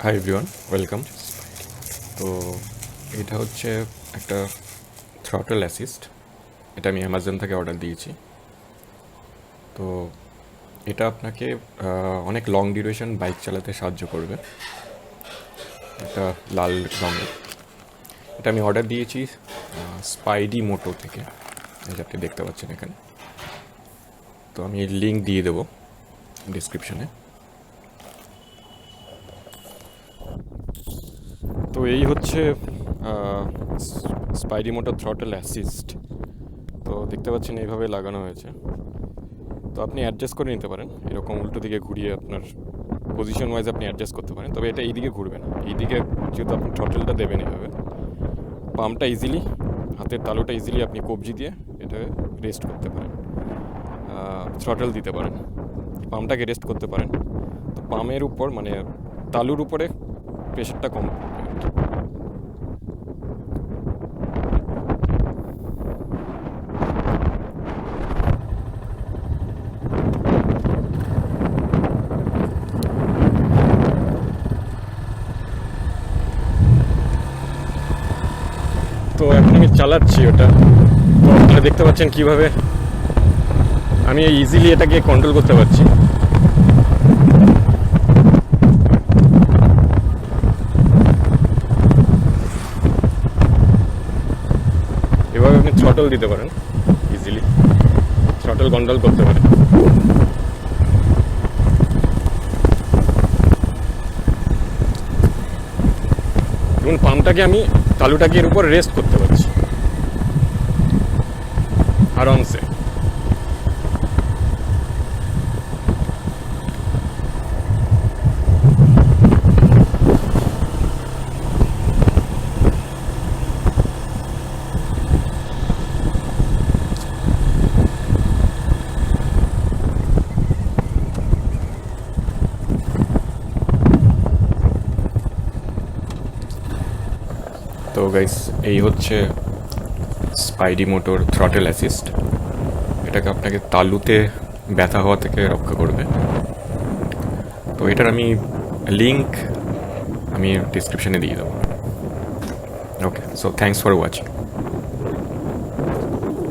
Hi everyone, welcome. তো এটা হচ্ছে একটা থ্রটল অ্যাসিস্ট। এটা আমি অ্যামাজন থেকে অর্ডার দিয়েছি। তো এটা আপনাকে অনেক লং ডিউরেশন বাইক চালাতে সাহায্য করবে। এটা লাল রঙের। এটা আমি অর্ডার দিয়েছি স্পাইডি মোটো থেকে, এই যে আপনি দেখতে পাচ্ছেন এখানে। তো আমি লিঙ্ক দিয়ে দেবো ডিসক্রিপশনে। তো এই হচ্ছে স্পাইডি মোটো থ্রটল অ্যাসিস্ট। তো দেখতে পাচ্ছেন এইভাবে লাগানো হয়েছে। তো আপনি অ্যাডজাস্ট করে নিতে পারেন, এরকম উল্টো দিকে ঘুরিয়ে আপনার পজিশন ওয়াইজ আপনি অ্যাডজাস্ট করতে পারেন। তবে এটা এই দিকে ঘুরবে না, এই দিকে যেহেতু আপনি থ্রটলটা দেবেন এভাবে, পাম্পটা ইজিলি, হাতের তালুটা ইজিলি আপনি কবজি দিয়ে এটা রেস্ট করতে পারেন, থ্রটল দিতে পারেন, পাম্পটাকে রেস্ট করতে পারেন। তো পামের উপর মানে তালুর উপরে প্রেশারটা কম পড়বে। তো এখন আমি চালাচ্ছি ওটা। তো আপনারা দেখতে পাচ্ছেন কীভাবে আমি ইজিলি এটাকে কন্ট্রোল করতে পারছি। এভাবে আপনি থ্রটল দিতে পারেন, ইজিলি থ্রটল কন্ট্রোল করতে পারেন। এবং পাম্পটাকে আমি তালুটাকে এর উপর রেস্ট করতে পারছি আরামসে। তো গাইস, এই হচ্ছে স্পাইডি মোটর থ্রটল অ্যাসিস্ট। এটাকে আপনাকে তালুতে ব্যথা হওয়া থেকে রক্ষা করবে। তো এটার আমি লিঙ্ক আমি ডিসক্রিপশনে দিয়ে দেবো। ওকে, সো থ্যাংকস ফর ওয়াচিং।